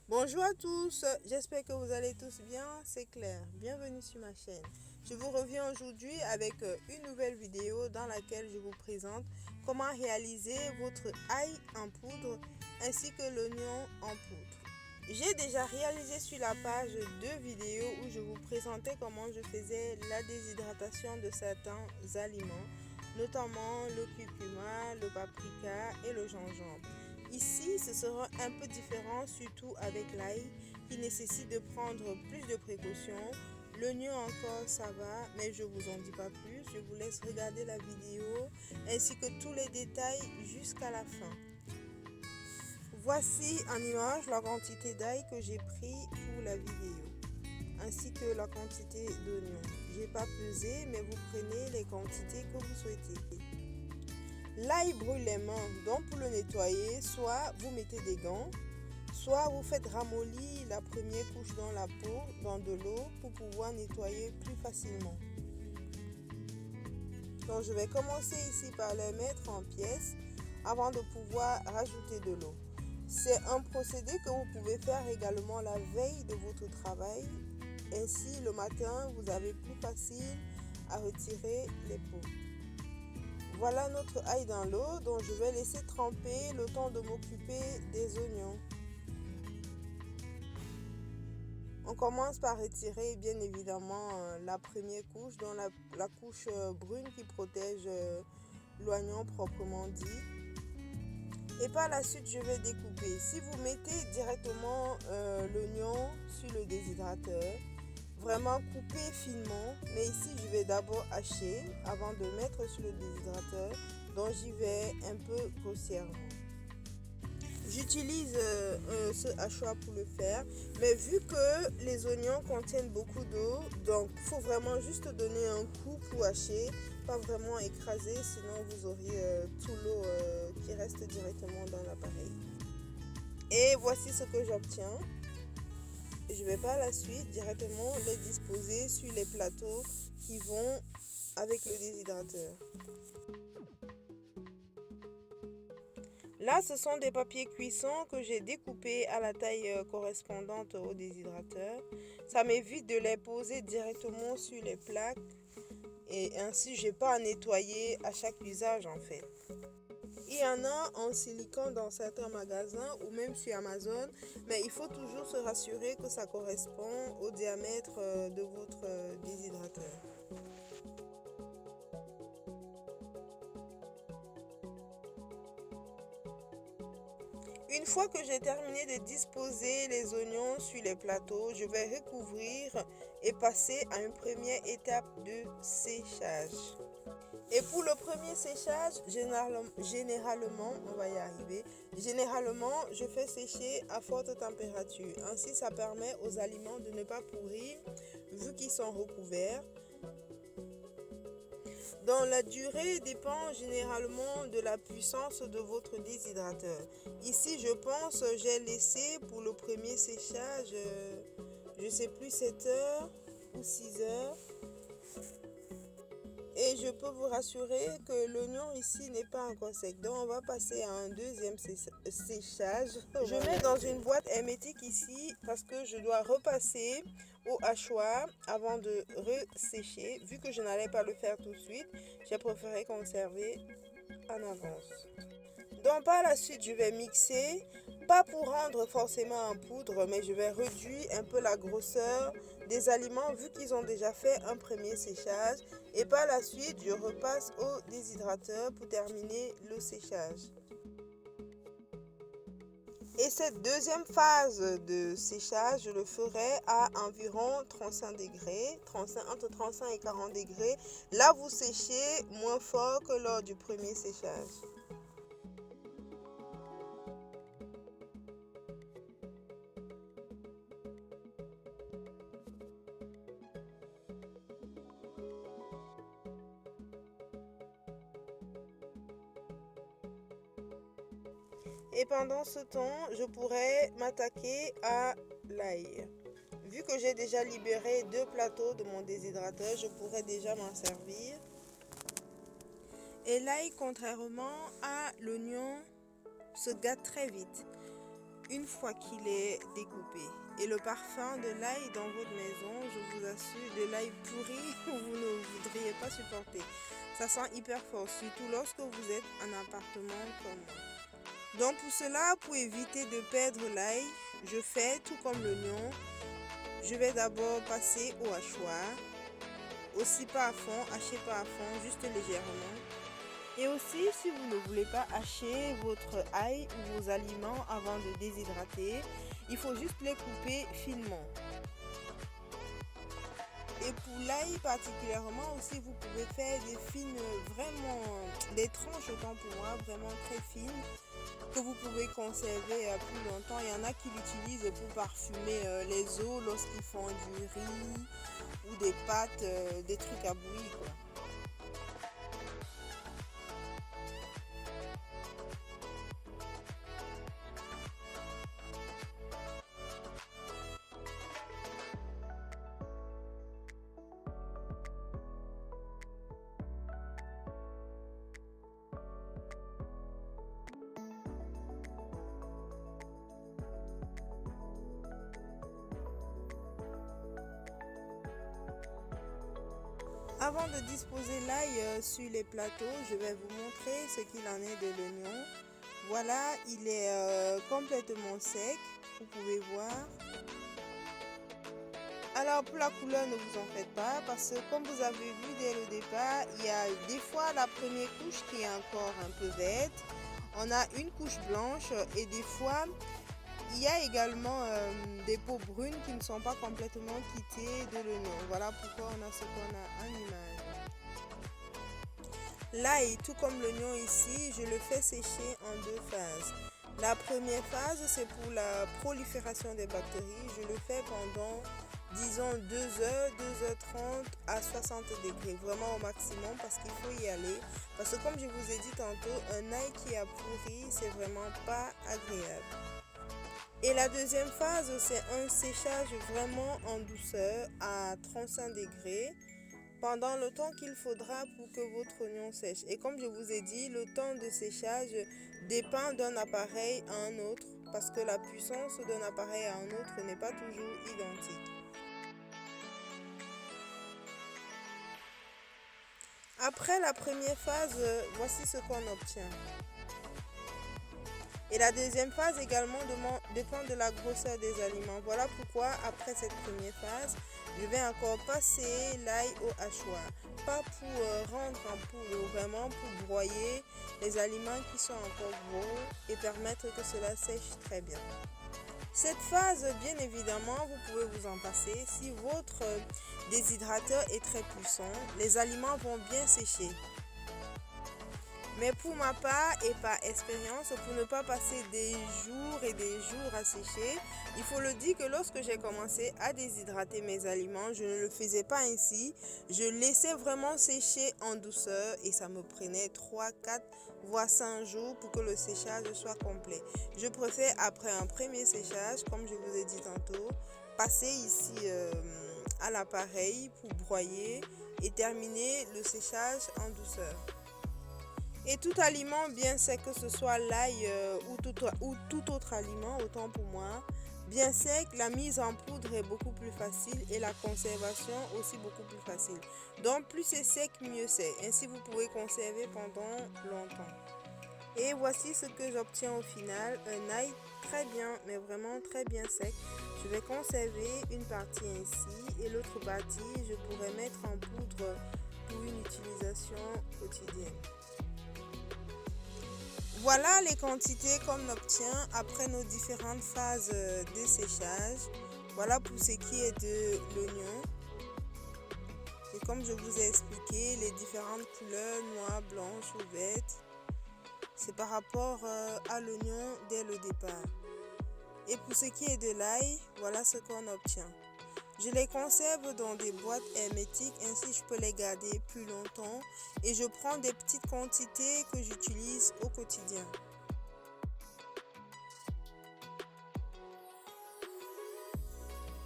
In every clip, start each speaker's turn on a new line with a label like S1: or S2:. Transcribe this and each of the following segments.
S1: Bonjour à tous, j'espère que vous allez tous bien, c'est Claire. Bienvenue sur ma chaîne. Je vous reviens aujourd'hui avec une nouvelle vidéo dans laquelle je vous présente comment réaliser votre ail en poudre ainsi que l'oignon en poudre. J'ai déjà réalisé sur la page deux vidéos où je vous présentais comment je faisais la déshydratation de certains aliments, notamment le curcuma, le paprika et le gingembre. Ici, ce sera un peu différent, surtout avec l'ail qui nécessite de prendre plus de précautions. L'oignon encore, ça va, mais je vous en dis pas plus. Je vous laisse regarder la vidéo ainsi que tous les détails jusqu'à la fin. Voici en image la quantité d'ail que j'ai pris pour la vidéo, ainsi que la quantité d'oignons. J'ai pas pesé, mais vous prenez les quantités que vous souhaitez. L'ail brûle les mains, donc pour le nettoyer, soit vous mettez des gants, soit vous faites ramollir la première couche dans la peau, dans de l'eau, pour pouvoir nettoyer plus facilement. Donc je vais commencer ici par les mettre en pièces avant de pouvoir rajouter de l'eau. C'est un procédé que vous pouvez faire également la veille de votre travail. Ainsi, le matin, vous avez plus facile à retirer les peaux. Voilà notre ail dans l'eau, donc je vais laisser tremper le temps de m'occuper des oignons. On commence par retirer bien évidemment la première couche, donc la couche brune qui protège l'oignon proprement dit. Et par la suite, je vais découper. Si vous mettez directement l'oignon sur le déshydrateur, vraiment coupez finement. Mais ici, je vais d'abord hacher avant de mettre sur le déshydrateur. Donc, j'y vais un peu grossièrement. J'utilise ce hachoir pour le faire, mais vu que les oignons contiennent beaucoup d'eau, donc il faut vraiment juste donner un coup pour hacher, pas vraiment écraser, sinon vous auriez tout l'eau qui reste directement dans l'appareil. Et voici ce que j'obtiens. Je vais par la suite directement les disposer sur les plateaux qui vont avec le déshydrateur. Là, ce sont des papiers cuisson que j'ai découpés à la taille correspondante au déshydrateur. Ça m'évite de les poser directement sur les plaques et ainsi je n'ai pas à nettoyer à chaque usage en fait. Il y en a en silicone dans certains magasins ou même sur Amazon, mais il faut toujours se rassurer que ça correspond au diamètre de votre déshydrateur. Une fois que j'ai terminé de disposer les oignons sur les plateaux, je vais recouvrir et passer à une première étape de séchage. Et pour le premier séchage, généralement, on va y arriver, généralement, je fais sécher à forte température. Ainsi, ça permet aux aliments de ne pas pourrir vu qu'ils sont recouverts. Donc la durée dépend généralement de la puissance de votre déshydrateur. Ici, je pense, j'ai laissé pour le premier séchage, je sais plus, 7 heures ou 6 heures. Et je peux vous rassurer que l'oignon ici n'est pas encore sec. Donc on va passer à un deuxième séchage. Je mets dans une boîte hermétique ici parce que je dois repasser au hachoir avant de ressécher. Vu que je n'allais pas le faire tout de suite, j'ai préféré conserver en avance. Donc par la suite, je vais mixer, pas pour rendre forcément en poudre, mais je vais réduire un peu la grosseur des aliments vu qu'ils ont déjà fait un premier séchage. Et par la suite, je repasse au déshydrateur pour terminer le séchage. Et cette deuxième phase de séchage, je le ferai à environ 35 degrés, entre 35 et 40 degrés. Là, vous séchez moins fort que lors du premier séchage. Et pendant ce temps, je pourrais m'attaquer à l'ail. Vu que j'ai déjà libéré deux plateaux de mon déshydrateur, je pourrais déjà m'en servir. Et l'ail, contrairement à l'oignon, se gâte très vite. une fois qu'il est découpé. Et le parfum de l'ail dans votre maison, je vous assure, de l'ail pourri, vous ne voudriez pas supporter. Ça sent hyper fort, surtout lorsque vous êtes en appartement comme moi. Donc pour cela, pour éviter de perdre l'ail, je fais tout comme l'oignon. Je vais d'abord passer au hachoir. Aussi pas à fond, hachez pas à fond, juste légèrement. Et aussi, si vous ne voulez pas hacher votre ail ou vos aliments avant de déshydrater, il faut juste les couper finement. Et pour l'ail particulièrement aussi, vous pouvez faire des fines, vraiment, des tranches autant pour moi, vraiment très fines, que vous pouvez conserver plus longtemps. Il y en a qui l'utilisent pour parfumer les os lorsqu'ils font du riz ou des pâtes, des trucs à bouillir, quoi. Avant de disposer l'ail sur les plateaux, je vais vous montrer ce qu'il en est de l'oignon. Voilà, il est complètement sec, vous pouvez voir. Alors pour la couleur, ne vous en faites pas, parce que comme vous avez vu dès le départ, il y a des fois la première couche qui est encore un peu verte. On a une couche blanche et des fois, il y a également des peaux brunes qui ne sont pas complètement quittées de l'oignon. Voilà pourquoi on a ce qu'on a en image. L'ail, tout comme l'oignon ici, je le fais sécher en deux phases. La première phase, c'est pour la prolifération des bactéries. Je le fais pendant, disons, 2 heures, 2h30 à 60 degrés, vraiment au maximum parce qu'il faut y aller. Parce que comme je vous ai dit tantôt, un ail qui a pourri, c'est vraiment pas agréable. Et la deuxième phase, c'est un séchage vraiment en douceur à 35 degrés pendant le temps qu'il faudra pour que votre oignon sèche. Et comme je vous ai dit, le temps de séchage dépend d'un appareil à un autre parce que la puissance d'un appareil à un autre n'est pas toujours identique. Après la première phase, voici ce qu'on obtient. Et la deuxième phase également dépend de la grosseur des aliments. Voilà pourquoi après cette première phase, je vais encore passer l'ail au hachoir. Pas pour rendre en poudre, vraiment pour broyer les aliments qui sont encore gros et permettre que cela sèche très bien. Cette phase, bien évidemment, vous pouvez vous en passer. Si votre déshydrateur est très puissant, les aliments vont bien sécher. Mais pour ma part et par expérience, pour ne pas passer des jours et des jours à sécher, il faut le dire que lorsque j'ai commencé à déshydrater mes aliments, je ne le faisais pas ainsi. Je laissais vraiment sécher en douceur et ça me prenait 3, 4, voire 5 jours pour que le séchage soit complet. Je préfère après un premier séchage, comme je vous ai dit tantôt, passer ici à l'appareil pour broyer et terminer le séchage en douceur. Et tout aliment bien sec, que ce soit l'ail ou tout autre aliment, autant pour moi, bien sec, la mise en poudre est beaucoup plus facile et la conservation aussi beaucoup plus facile. Donc plus c'est sec, mieux c'est. Ainsi vous pouvez conserver pendant longtemps. Et voici ce que j'obtiens au final, un ail très bien, mais vraiment très bien sec. Je vais conserver une partie ainsi et l'autre partie, je pourrais mettre en poudre pour une utilisation quotidienne. Voilà les quantités qu'on obtient après nos différentes phases de séchage. Voilà pour ce qui est de l'oignon. Et comme je vous ai expliqué, les différentes couleurs, noires, blanches ou vertes, c'est par rapport à l'oignon dès le départ. Et pour ce qui est de l'ail, voilà ce qu'on obtient. Je les conserve dans des boîtes hermétiques, ainsi je peux les garder plus longtemps et je prends des petites quantités que j'utilise au quotidien.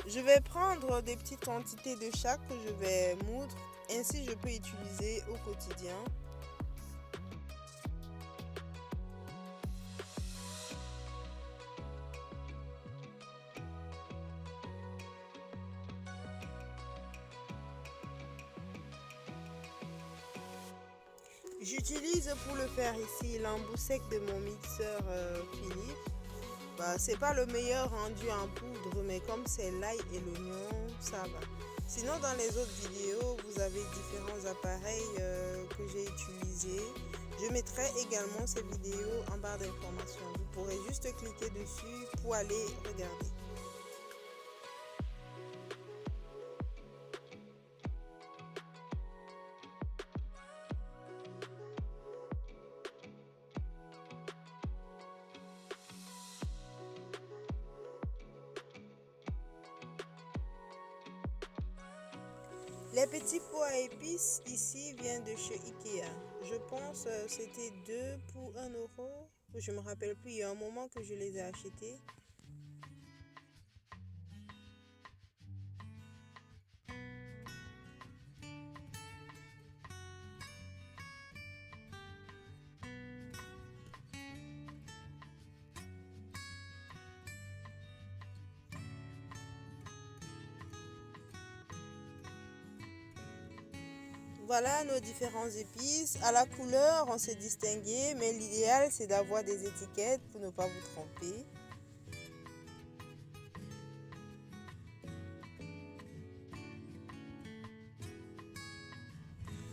S1: Je vais prendre des petites quantités de chaque que je vais moudre, ainsi je peux utiliser au quotidien. J'utilise pour le faire ici l'embout sec de mon mixeur Philips. C'est pas le meilleur rendu en poudre, mais comme c'est l'ail et l'oignon, ça va. Sinon, dans les autres vidéos, vous avez différents appareils que j'ai utilisés. Je mettrai également ces vidéos en barre d'informations. Vous pourrez juste cliquer dessus pour aller regarder. Les petits pots à épices ici viennent de chez Ikea. Je pense c'était 2 pour 1 euro. Je me rappelle plus, il y a un moment que je les ai achetés. Voilà nos différents épices. À la couleur, on s'est distingué, mais l'idéal, c'est d'avoir des étiquettes pour ne pas vous tromper.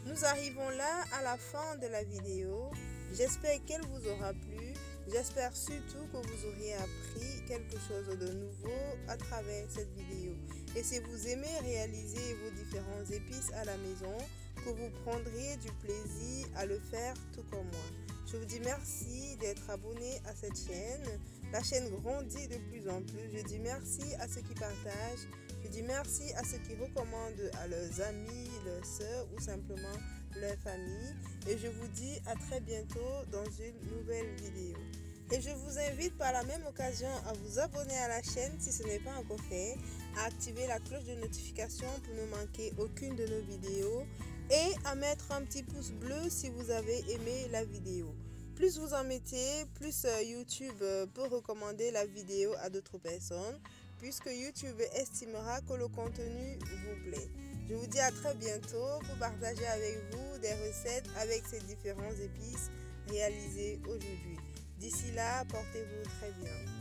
S1: Nous arrivons là à la fin de la vidéo. J'espère qu'elle vous aura plu. J'espère surtout que vous aurez appris quelque chose de nouveau à travers cette vidéo. Et si vous aimez réaliser vos différents épices à la maison, que vous prendrez du plaisir à le faire tout comme moi. Je vous dis merci d'être abonné à cette chaîne. La chaîne grandit de plus en plus. Je dis merci à ceux qui partagent. Je dis merci à ceux qui recommandent à leurs amis, leurs soeurs ou simplement leur famille. Et je vous dis à très bientôt dans une nouvelle vidéo. Et je vous invite par la même occasion à vous abonner à la chaîne si ce n'est pas encore fait, à activer la cloche de notification pour ne manquer aucune de nos vidéos et à mettre un petit pouce bleu si vous avez aimé la vidéo. Plus vous en mettez, plus YouTube peut recommander la vidéo à d'autres personnes, puisque YouTube estimera que le contenu vous plaît. Je vous dis à très bientôt pour partager avec vous des recettes avec ces différents épices réalisées aujourd'hui. D'ici là, portez-vous très bien.